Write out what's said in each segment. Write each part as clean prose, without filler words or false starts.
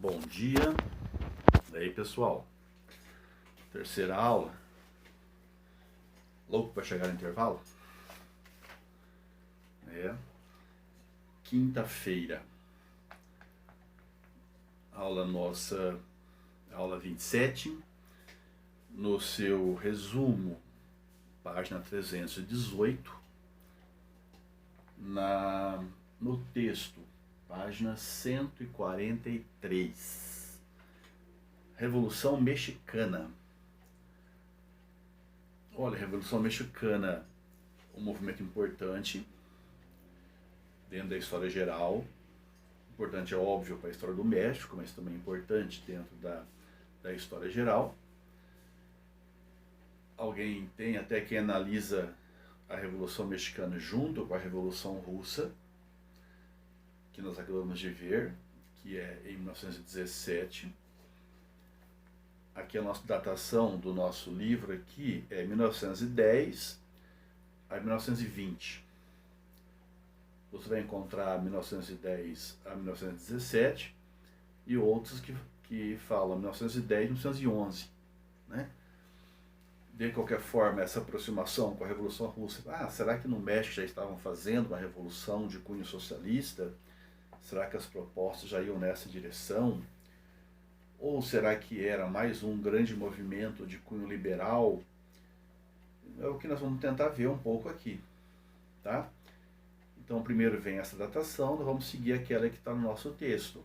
Bom dia. E aí, pessoal? Terceira aula. Louco para chegar no intervalo? Quinta-feira. Aula nossa, aula 27. No seu resumo, página 318. No texto, página 143. Revolução Mexicana. Olha, a Revolução Mexicana, um movimento importante dentro da história geral. Importante, é óbvio, para a história do México, mas também importante dentro da história geral. Alguém tem até quem analisa a Revolução Mexicana junto com a Revolução Russa, que nós acabamos de ver, que é em 1917. Aqui a nossa datação do nosso livro aqui é 1910 a 1920. Você vai encontrar 1910 a 1917 e outros que falam 1910 a 1911, né? De qualquer forma, essa aproximação com a Revolução Russa, será que no México já estavam fazendo uma revolução de cunho socialista? Será que as propostas já iam nessa direção? Ou será que era mais um grande movimento de cunho liberal? É o que nós vamos tentar ver um pouco aqui, tá? Então, primeiro vem essa datação, nós vamos seguir aquela que está no nosso texto.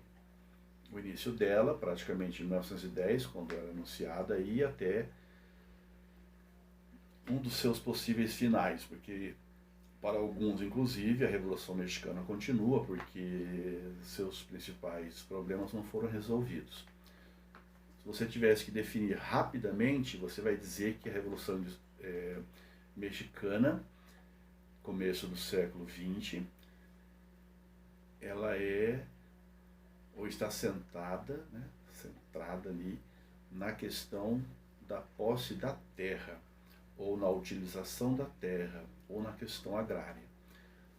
O início dela, praticamente em 1910, quando era anunciada, e até um dos seus possíveis finais, porque para alguns, inclusive, a Revolução Mexicana continua, porque seus principais problemas não foram resolvidos. Se você tivesse que definir rapidamente, você vai dizer que a Revolução Mexicana, começo do século XX, ela ou está centrada ali na questão da posse da terra, ou na utilização da terra, ou na questão agrária.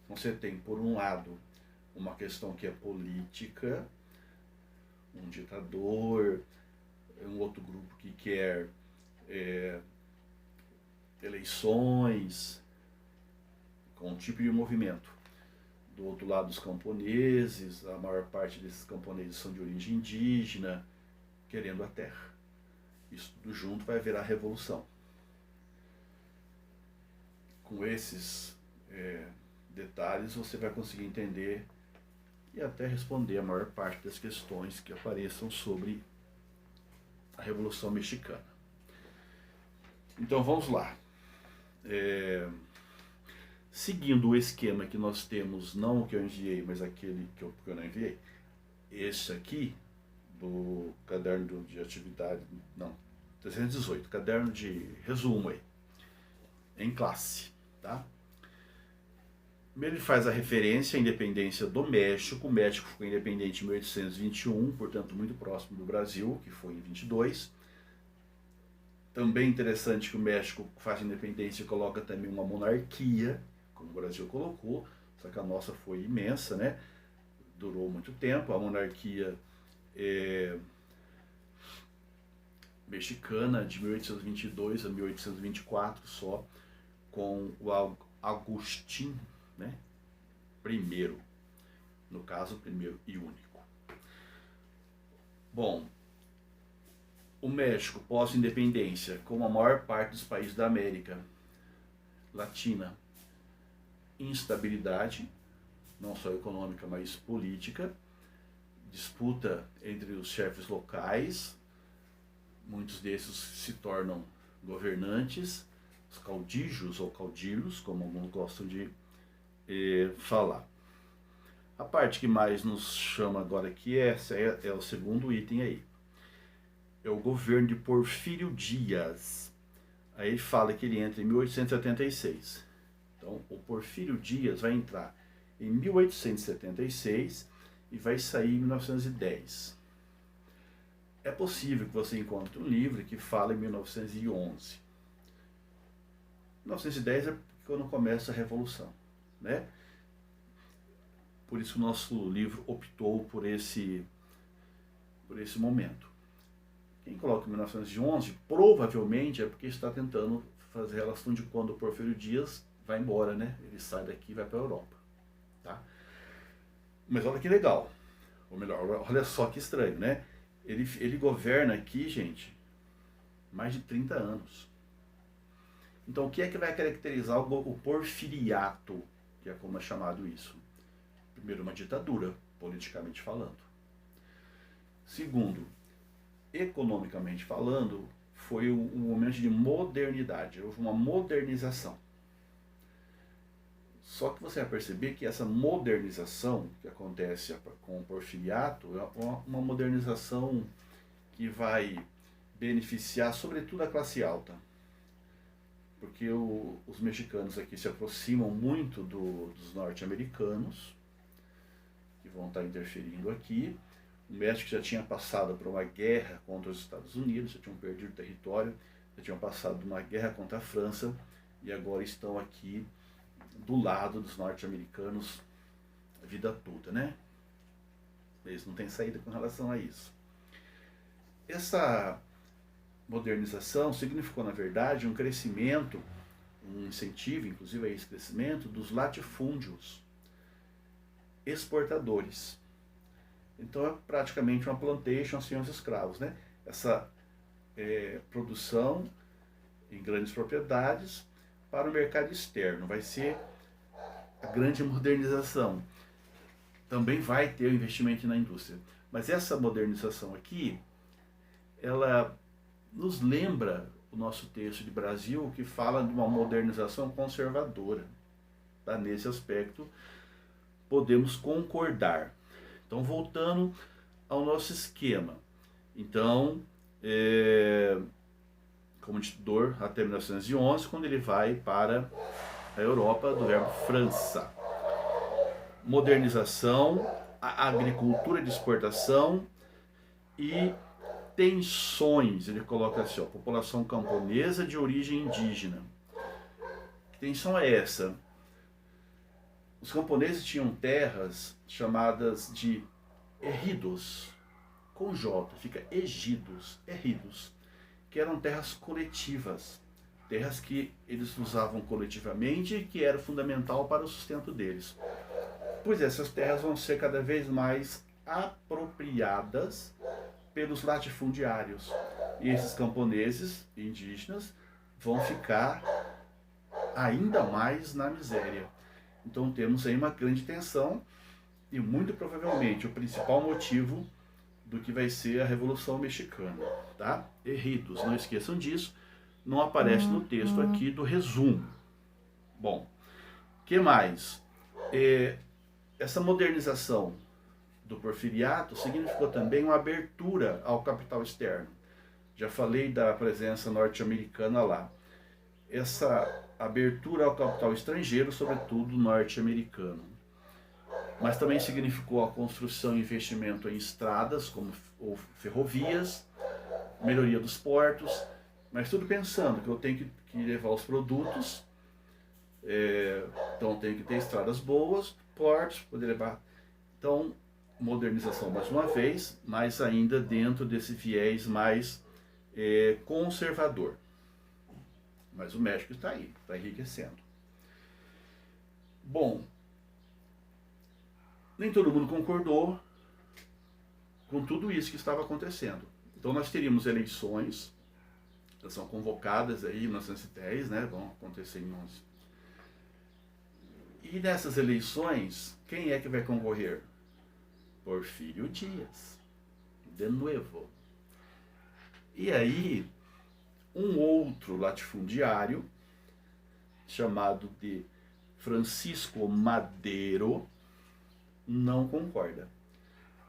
Então você tem, por um lado, uma questão que é política, um ditador, um outro grupo que quer eleições, com um tipo de movimento. Do outro lado, os camponeses, a maior parte desses camponeses são de origem indígena, querendo a terra. Isso tudo junto vai virar revolução. Com esses detalhes, você vai conseguir entender e até responder a maior parte das questões que apareçam sobre a Revolução Mexicana. Então vamos lá. Seguindo o esquema que nós temos, não o que eu enviei, mas aquele que eu não enviei, esse aqui, do caderno de atividade, 318, caderno de resumo aí, em classe, tá? Primeiro ele faz a referência à independência do México. O México ficou independente em 1821, portanto muito próximo do Brasil, que foi em 22. Também interessante que o México faz a independência e coloca também uma monarquia, como o Brasil colocou, só que a nossa foi imensa, né? Durou muito tempo. A monarquia mexicana de 1822 a 1824 só, com o Agustín, né? Primeiro, no caso, primeiro e único. Bom, o México, pós-independência, como a maior parte dos países da América Latina, instabilidade, não só econômica, mas política, disputa entre os chefes locais, muitos desses se tornam governantes, os caudillos ou caudilhos, como alguns gostam de falar. A parte que mais nos chama agora aqui é o segundo item aí. É o governo de Porfírio Dias. Aí ele fala que ele entra em 1876. Então, o Porfírio Dias vai entrar em 1876 e vai sair em 1910. É possível que você encontre um livro que fala em 1911. 1910 é quando começa a Revolução, né? Por isso o nosso livro optou por esse por esse momento. Quem coloca 1911 provavelmente é porque está tentando fazer relação de quando o Porfírio Dias vai embora, né? Ele sai daqui e vai para a Europa, tá? Mas olha que legal, ou melhor, olha só que estranho, né? Ele governa aqui, gente, mais de 30 anos. Então o que é que vai caracterizar o porfiriato, que é como é chamado isso? Primeiro, uma ditadura, politicamente falando. Segundo, economicamente falando, foi um momento de modernidade, houve uma modernização. Só que você vai perceber que essa modernização que acontece com o porfiriato é uma modernização que vai beneficiar sobretudo a classe alta. Porque os mexicanos aqui se aproximam muito dos norte-americanos, que vão estar interferindo aqui. O México já tinha passado por uma guerra contra os Estados Unidos, já tinham perdido território, já tinham passado por uma guerra contra a França, e agora estão aqui do lado dos norte-americanos a vida toda, né? Eles não têm saída com relação a isso. Essa modernização significou, na verdade, um crescimento, um incentivo, inclusive a esse crescimento, dos latifúndios exportadores. Então é praticamente uma plantation sem os escravos, né? Essa produção em grandes propriedades para o mercado externo. Vai ser a grande modernização. Também vai ter o investimento na indústria. Mas essa modernização aqui, ela nos lembra o nosso texto de Brasil, que fala de uma modernização conservadora. Tá? Nesse aspecto, podemos concordar. Então, voltando ao nosso esquema. Então, como ditador até 1911, quando ele vai para a Europa, do verbo França. Modernização, a agricultura de exportação e tensões. Ele coloca assim, ó, população camponesa de origem indígena. Que tensão é essa? Os camponeses tinham terras chamadas de ejidos, com J, fica ejidos, que eram terras coletivas, terras que eles usavam coletivamente e que era fundamental para o sustento deles. Pois essas terras vão ser cada vez mais apropriadas pelos latifundiários. E esses camponeses indígenas vão ficar ainda mais na miséria. Então temos aí uma grande tensão e muito provavelmente o principal motivo do que vai ser a Revolução Mexicana, tá? Ejidos, não esqueçam disso, não aparece no texto aqui do resumo. Bom, que mais? Essa modernização do porfiriato significou também uma abertura ao capital externo. Já falei da presença norte-americana lá. Essa abertura ao capital estrangeiro, sobretudo norte-americano. Mas também significou a construção e investimento em estradas, como ou ferrovias, melhoria dos portos, mas tudo pensando que eu tenho que levar os produtos, então eu tenho que ter estradas boas, portos, poder levar. Então, modernização mais uma vez, mas ainda dentro desse viés mais conservador. Mas o México está aí, está enriquecendo. Bom, nem todo mundo concordou com tudo isso que estava acontecendo. Então nós teríamos eleições, elas são convocadas aí em 1910, né, vão acontecer em 11. E nessas eleições, quem é que vai concorrer? Porfírio Dias, de novo. E aí, um outro latifundiário, chamado de Francisco Madero, não concorda.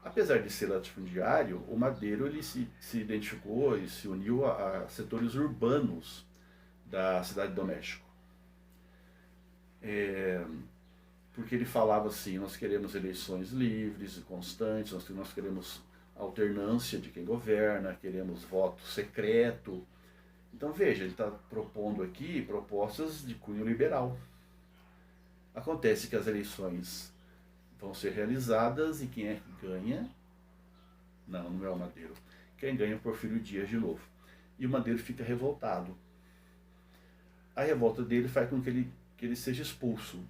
Apesar de ser latifundiário, o Madero ele se identificou e se uniu a setores urbanos da cidade do México. Porque ele falava assim, nós queremos eleições livres e constantes, nós queremos alternância de quem governa, queremos voto secreto. Então veja, ele está propondo aqui propostas de cunho liberal. Acontece que as eleições vão ser realizadas e quem é que ganha? Não, não é o Madeiro. Quem ganha é o Porfírio Dias de novo. E o Madeiro fica revoltado. A revolta dele faz com que ele seja expulso.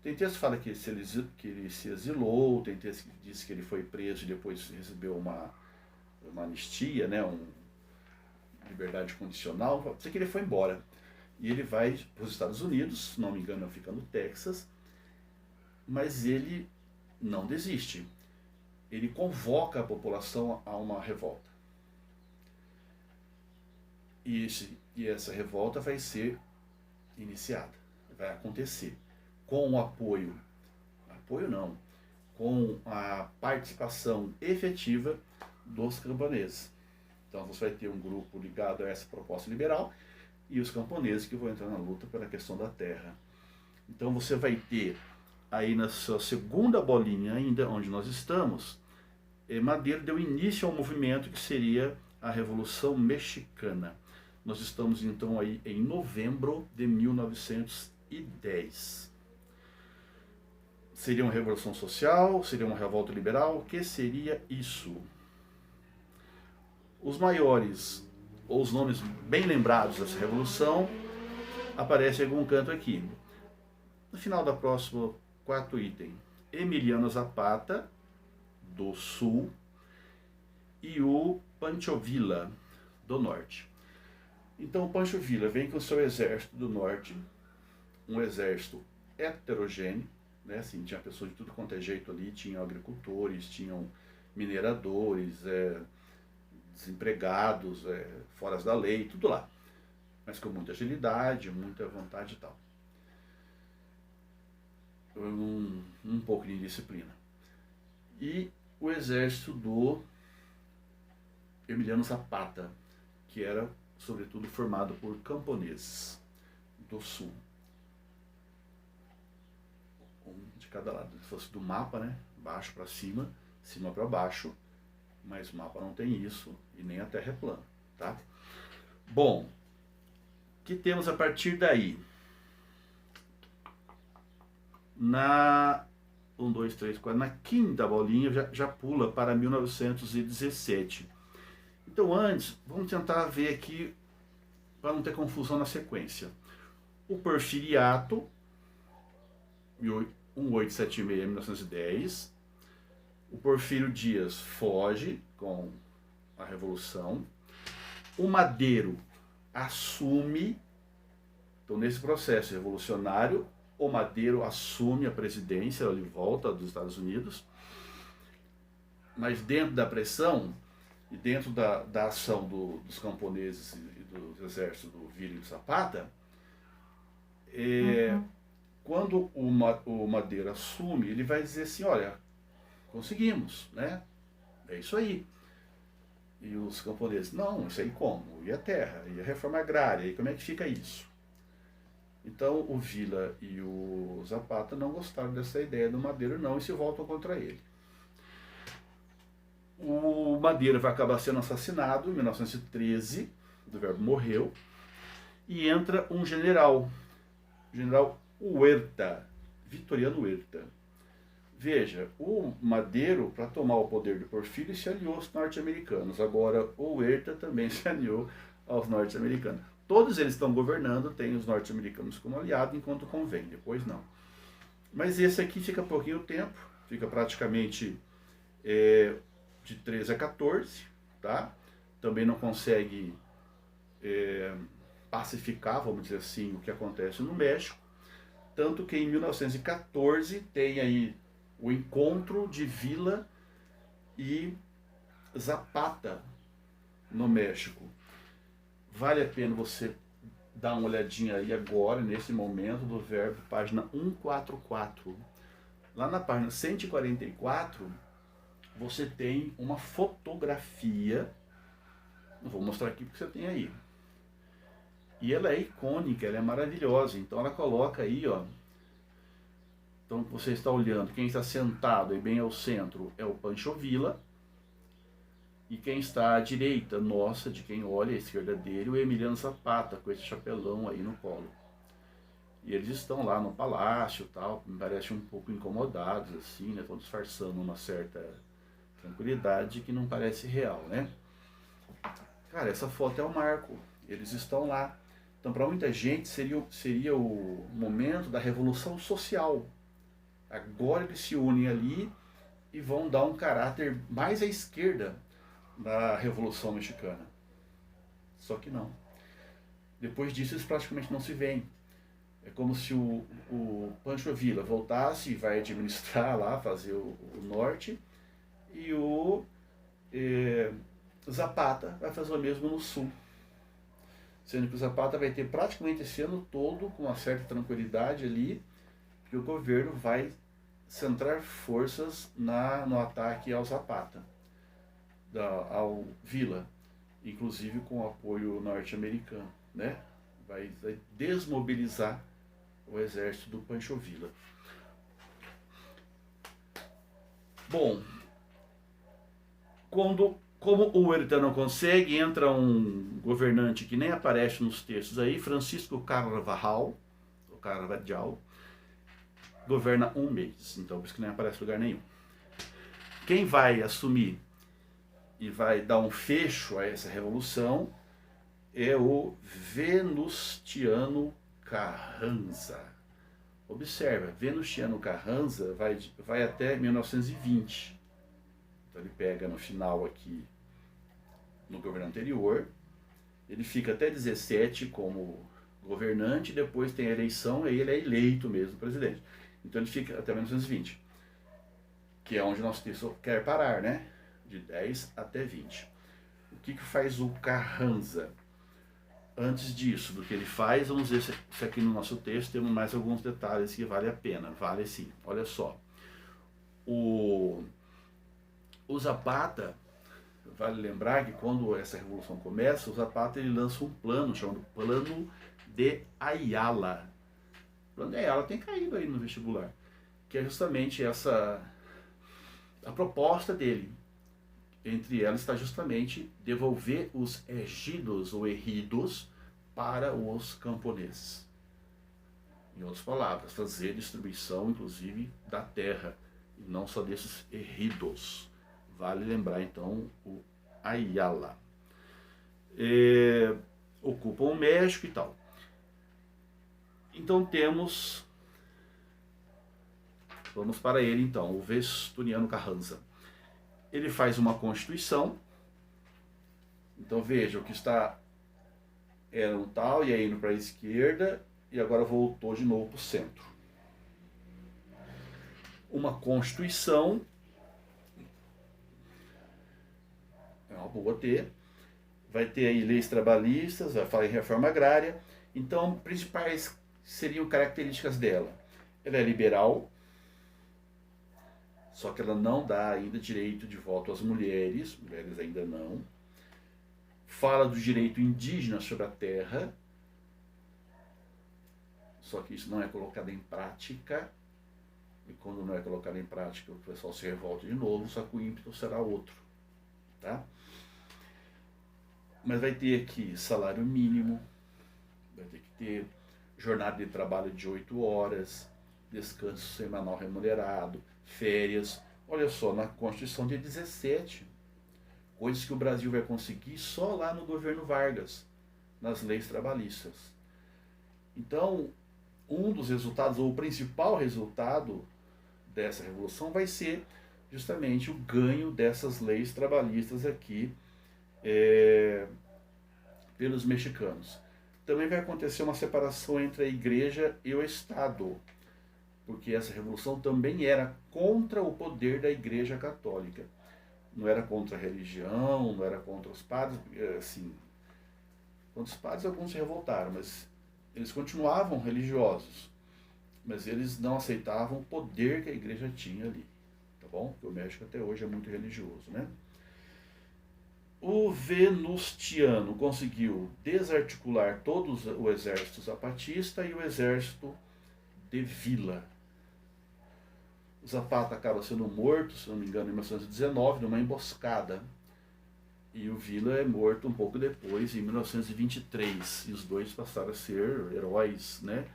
Tem texto que fala que ele se exilou, tem texto que diz que ele foi preso e depois recebeu uma anistia, né, liberdade condicional. Pode ser que ele foi embora. E ele vai para os Estados Unidos, se não me engano, fica no Texas, mas ele não desiste. Ele convoca a população a uma revolta. E essa revolta vai ser iniciada, vai acontecer com o apoio não, com a participação efetiva dos camponeses. Então você vai ter um grupo ligado a essa proposta liberal e os camponeses que vão entrar na luta pela questão da terra. Então você vai ter aí na sua segunda bolinha ainda, onde nós estamos, Madeiro deu início ao movimento que seria a Revolução Mexicana. Nós estamos então aí em novembro de 1910. Seria uma revolução social? Seria uma revolta liberal? O que seria isso? Os maiores, ou os nomes bem lembrados dessa revolução, aparecem em algum canto aqui. No final da próxima, quarto item. Emiliano Zapata, do Sul, e o Pancho Villa, do Norte. Então o Pancho Villa vem com o seu exército do Norte, um exército heterogêneo, né? Assim, tinha pessoas de tudo quanto é jeito ali, tinham agricultores, tinham mineradores, desempregados, fora da lei, tudo lá. Mas com muita agilidade, muita vontade e tal. Um pouco de disciplina. E o exército do Emiliano Zapata, que era sobretudo formado por camponeses do Sul. Um de cada lado. Se fosse do mapa, né? Baixo para cima, cima para baixo, mas o mapa não tem isso e nem a Terra é plana, tá? Bom, o que temos a partir daí? Na 1, 2, 3, 4, na quinta bolinha já pula para 1917. Então antes, vamos tentar ver aqui, para não ter confusão na sequência. O Porfiriato, 1876 a 1910. O Porfírio Dias foge com a Revolução. O Madeiro assume, então nesse processo revolucionário, o Madeiro assume a presidência, ele volta dos Estados Unidos, mas dentro da pressão e dentro da ação dos camponeses e dos exércitos do Villa e do Zapata, quando o Madeiro assume, ele vai dizer assim, olha, conseguimos, né? É isso aí. E os camponeses, não, isso aí como? E a terra? E a reforma agrária? E como é que fica isso? Então o Villa e o Zapata não gostaram dessa ideia do Madeiro não e se voltam contra ele. O Madeiro vai acabar sendo assassinado em 1913, do Verbo morreu, e entra um general, o general Huerta, Vitoriano Huerta. Veja, o Madeiro, para tomar o poder do Porfírio, se aliou aos norte-americanos. Agora, o Huerta também se aliou aos norte-americanos. Todos eles estão governando, tem os norte-americanos como aliado, enquanto convém, depois não. Mas esse aqui fica pouquinho tempo, fica praticamente de 13 a 14, tá? Também não consegue pacificar, vamos dizer assim, o que acontece no México. Tanto que em 1914 tem aí o encontro de Villa e Zapata no México. Vale a pena você dar uma olhadinha aí agora, nesse momento do Verbo, página 144. Lá na página 144, você tem uma fotografia, eu vou mostrar aqui porque você tem aí. E ela é icônica, ela é maravilhosa, então ela coloca aí, ó. Então você está olhando, quem está sentado aí bem ao centro é o Pancho Villa, e quem está à direita, nossa, de quem olha, à esquerda dele, o Emiliano Zapata, com esse chapelão aí no colo. E eles estão lá no palácio e tal, me parece um pouco incomodados, assim, né? Estão disfarçando uma certa Tranquilidade que não parece real, né? Cara, essa foto é o marco. Eles estão lá. Então, para muita gente, seria o momento da revolução social. Agora eles se unem ali e vão dar um caráter mais à esquerda da Revolução Mexicana. Só que não. Depois disso, eles praticamente não se veem. É como se o Pancho Villa voltasse e vai administrar lá, fazer o norte, e o Zapata vai fazer o mesmo no sul. Sendo que o Zapata vai ter praticamente esse ano todo, com uma certa tranquilidade ali, que o governo vai centrar forças no ataque ao Zapata, ao Villa, inclusive com o apoio norte-americano, né? Vai desmobilizar o exército do Pancho Villa. Bom, como o Huerta não consegue, entra um governante que nem aparece nos textos aí, Francisco Carvajal, governa um mês, então por isso que nem aparece em lugar nenhum. Quem vai assumir e vai dar um fecho a essa revolução é o Venustiano Carranza. Observa, Venustiano Carranza vai até 1920. Então ele pega no final aqui, no governo anterior, ele fica até 17 como governante, depois tem a eleição e aí ele é eleito mesmo presidente. Então ele fica até 1920, que é onde nosso texto quer parar, né? De 10 até 20. O que faz o Carranza? Antes disso, do que ele faz, vamos ver se aqui no nosso texto temos mais alguns detalhes que vale a pena. Vale sim. Olha só. O Zapata, vale lembrar que quando essa revolução começa, o Zapata ele lança um plano chamado Plano de Ayala. O Plano de Ayala tem caído aí no vestibular, que é justamente a proposta dele. Entre elas está justamente devolver os ejidos ou ejidos para os camponeses. Em outras palavras, fazer distribuição, inclusive, da terra, e não só desses ejidos. Vale lembrar, então, o Ayala. Ocupam o México e tal. Então temos... Vamos para ele, então, o Venustiano Carranza. Ele faz uma constituição. Então veja, o que era um tal, e aí indo para a esquerda, e agora voltou de novo para o centro. Uma constituição, é uma boa ter, vai ter aí leis trabalhistas, vai falar em reforma agrária. Então, principais seriam características dela. Ela é liberal, só que ela não dá ainda direito de voto às mulheres ainda não. Fala do direito indígena sobre a terra, só que isso não é colocado em prática, e quando não é colocado em prática o pessoal se revolta de novo, só que o ímpeto será outro. Tá? Mas vai ter aqui salário mínimo, vai ter que ter jornada de trabalho de 8 horas, descanso semanal remunerado, férias. Olha só, na Constituição de 17, coisas que o Brasil vai conseguir só lá no governo Vargas, nas leis trabalhistas. Então, um dos resultados, ou o principal resultado dessa revolução vai ser justamente o ganho dessas leis trabalhistas aqui pelos mexicanos. Também vai acontecer uma separação entre a igreja e o Estado, porque essa revolução também era contra o poder da Igreja Católica. Não era contra a religião, não era contra os padres, assim, contra os padres alguns se revoltaram, mas eles continuavam religiosos, mas eles não aceitavam o poder que a igreja tinha ali, tá bom? Porque o México até hoje é muito religioso, né? O Venustiano conseguiu desarticular todo o exército zapatista e o exército de Villa. O Zapata acaba sendo morto, se não me engano, em 1919, numa emboscada. E o Villa é morto um pouco depois, em 1923. E os dois passaram a ser heróis, né?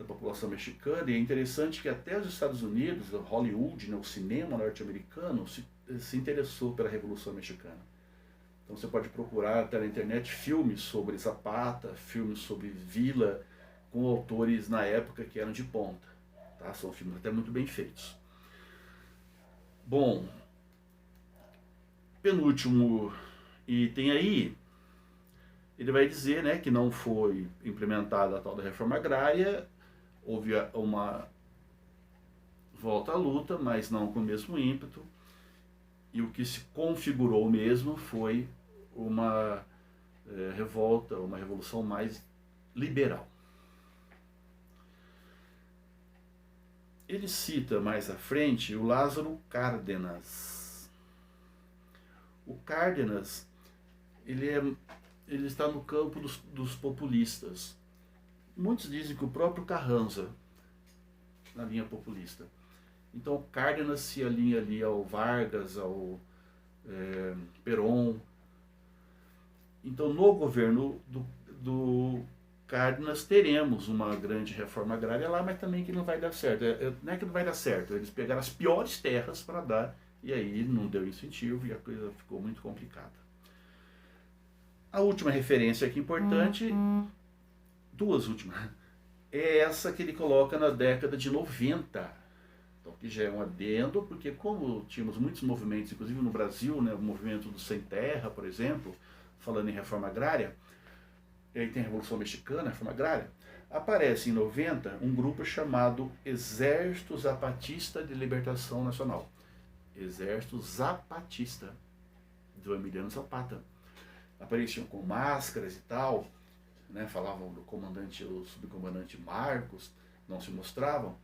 da população mexicana, e é interessante que até os Estados Unidos, Hollywood, né, o cinema norte-americano, se interessou pela Revolução Mexicana. Então você pode procurar até na internet filmes sobre Zapata, filmes sobre Villa, com autores na época que eram de ponta. Tá? São filmes até muito bem feitos. Bom, penúltimo item aí, ele vai dizer, né, que não foi implementada a tal da reforma agrária, houve uma volta à luta, mas não com o mesmo ímpeto, e o que se configurou mesmo foi uma revolta, uma revolução mais liberal. Ele cita mais à frente o Lázaro Cárdenas. O Cárdenas, ele está no campo dos populistas. Muitos dizem que o próprio Carranza, na linha populista. Então Cárdenas se alinha ali ao Vargas, ao Perón. Então no governo do Cárdenas teremos uma grande reforma agrária lá, mas também que não vai dar certo. Não é que não vai dar certo, eles pegaram as piores terras para dar, e aí não deu incentivo e a coisa ficou muito complicada. A última referência aqui importante, duas últimas, é essa que ele coloca na década de 90. Então, que já é um adendo, porque como tínhamos muitos movimentos, inclusive no Brasil, né, o movimento do Sem Terra, por exemplo, falando em reforma agrária, e aí tem a Revolução Mexicana, a reforma agrária, aparece em 90 um grupo chamado Exército Zapatista de Libertação Nacional. Exército Zapatista, do Emiliano Zapata. Apareciam com máscaras e tal, né, falavam do comandante, o subcomandante Marcos, não se mostravam.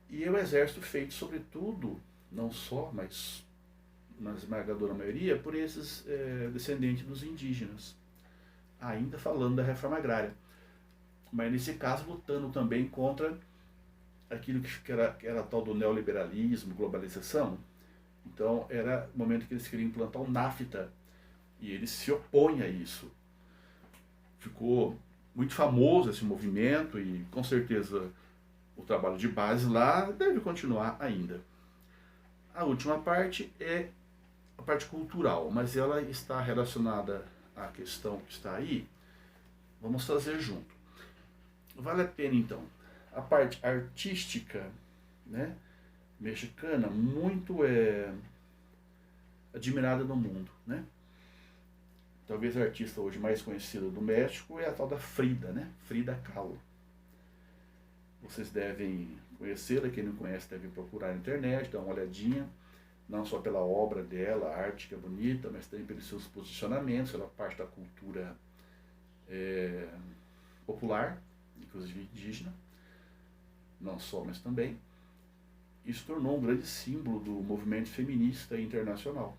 E o exército feito, sobretudo, não só, mas na esmagadora maioria, por esses descendentes dos indígenas. Ainda falando da reforma agrária. Mas nesse caso lutando também contra aquilo que era tal do neoliberalismo, globalização. Então era o momento que eles queriam implantar o NAFTA. E eles se opõem a isso. Ficou muito famoso esse movimento e com certeza o trabalho de base lá deve continuar ainda. A última parte é a parte cultural, mas ela está relacionada à questão que está aí. Vamos fazer junto. Vale a pena então. A parte artística, né, mexicana, muito admirada no mundo, né? Talvez a artista hoje mais conhecida do México é a tal da Frida, né? Frida Kahlo. Vocês devem conhecê-la, quem não conhece deve procurar na internet, dar uma olhadinha, não só pela obra dela, a arte que é bonita, mas também pelos seus posicionamentos, ela parte da cultura popular, inclusive indígena, não só, mas também. Isso tornou um grande símbolo do movimento feminista internacional,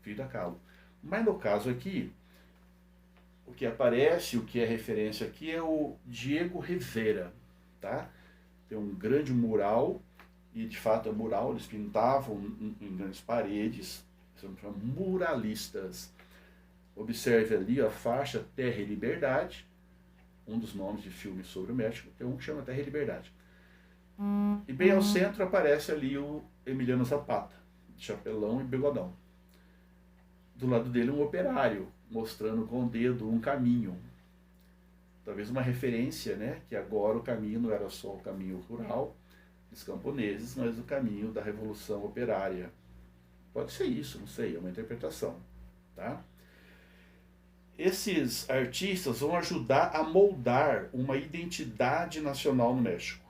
Frida Kahlo. Mas no caso aqui, o que aparece, o que é referência aqui é o Diego Rivera, tá? Tem um grande mural, e de fato é mural, eles pintavam em grandes paredes, são muralistas. Observe ali a faixa Terra e Liberdade, um dos nomes de filmes sobre o México, tem um que chama Terra e Liberdade. E bem ao centro aparece ali o Emiliano Zapata, de chapelão e bigodão. Do lado dele um operário, mostrando com o dedo um caminho. Talvez uma referência, né, que agora o caminho não era só o caminho rural dos camponeses, mas o caminho da revolução operária. Pode ser isso, não sei, é uma interpretação. Tá? Esses artistas vão ajudar a moldar uma identidade nacional no México.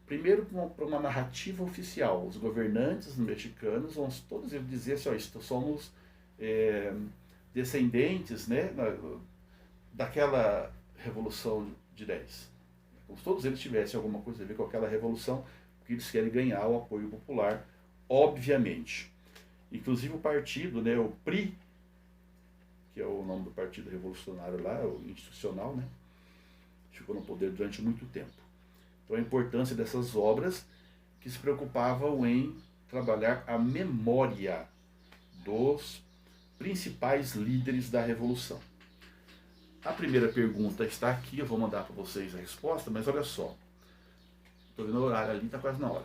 Primeiro, para uma narrativa oficial. Os governantes mexicanos vão todos eles dizer assim, ó, somos descendentes, né, daquela Revolução de 10. Como se todos eles tivessem alguma coisa a ver com aquela revolução, porque eles querem ganhar o apoio popular, obviamente. Inclusive o partido, né, o PRI, que é o nome do partido revolucionário lá, o institucional, né, ficou no poder durante muito tempo. Então a importância dessas obras que se preocupavam em trabalhar a memória dos principais líderes da Revolução. A primeira pergunta está aqui, eu vou mandar para vocês a resposta, mas olha só. Estou vendo o horário ali, está quase na hora.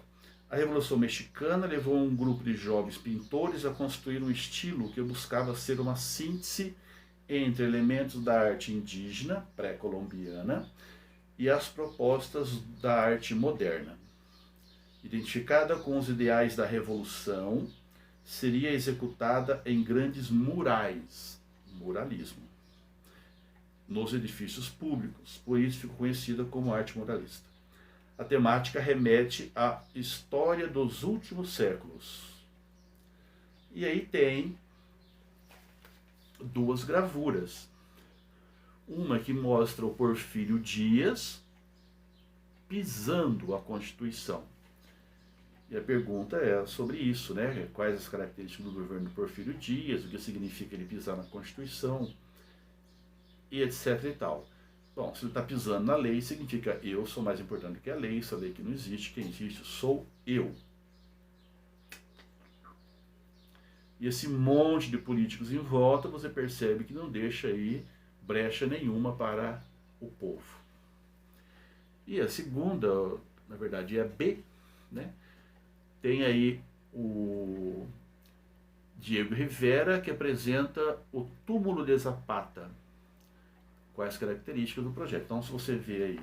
A Revolução Mexicana levou um grupo de jovens pintores a construir um estilo que buscava ser uma síntese entre elementos da arte indígena, pré-colombiana, e as propostas da arte moderna. Identificada com os ideais da Revolução, seria executada em grandes murais, muralismo, nos edifícios públicos, por isso ficou conhecida como arte muralista. A temática remete à história dos últimos séculos. E aí tem duas gravuras. Uma que mostra o Porfírio Dias pisando a Constituição. E a pergunta é sobre isso, né? Quais as características do governo do Porfírio Dias, o que significa ele pisar na Constituição, e etc e tal. Bom, se ele está pisando na lei, significa eu sou mais importante que a lei, essa lei que não existe, quem existe sou eu. E esse monte de políticos em volta, você percebe que não deixa aí brecha nenhuma para o povo. E a segunda, na verdade, é a B, né? Tem aí o Diego Rivera, que apresenta o túmulo de Zapata. Quais as características do projeto. Então, se você vê aí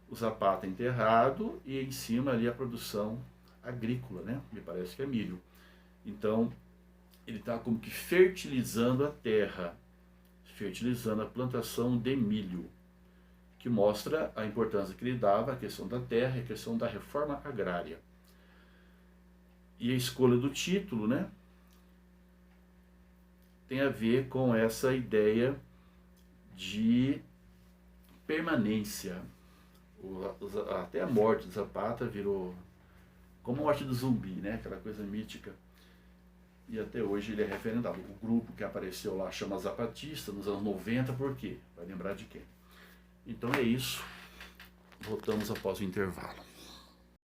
o Zapata enterrado e em cima ali a produção agrícola, né? Me parece que é milho. Então, ele está como que fertilizando a terra, fertilizando a plantação de milho, que mostra a importância que ele dava à questão da terra e à questão da reforma agrária. E a escolha do título, né, tem a ver com essa ideia de permanência. Até a morte do Zapata virou como a morte do zumbi, né, aquela coisa mítica. E até hoje ele é referendado. O grupo que apareceu lá chama Zapatista nos anos 90, por quê? Vai lembrar de quem? Então é isso. Voltamos após o intervalo.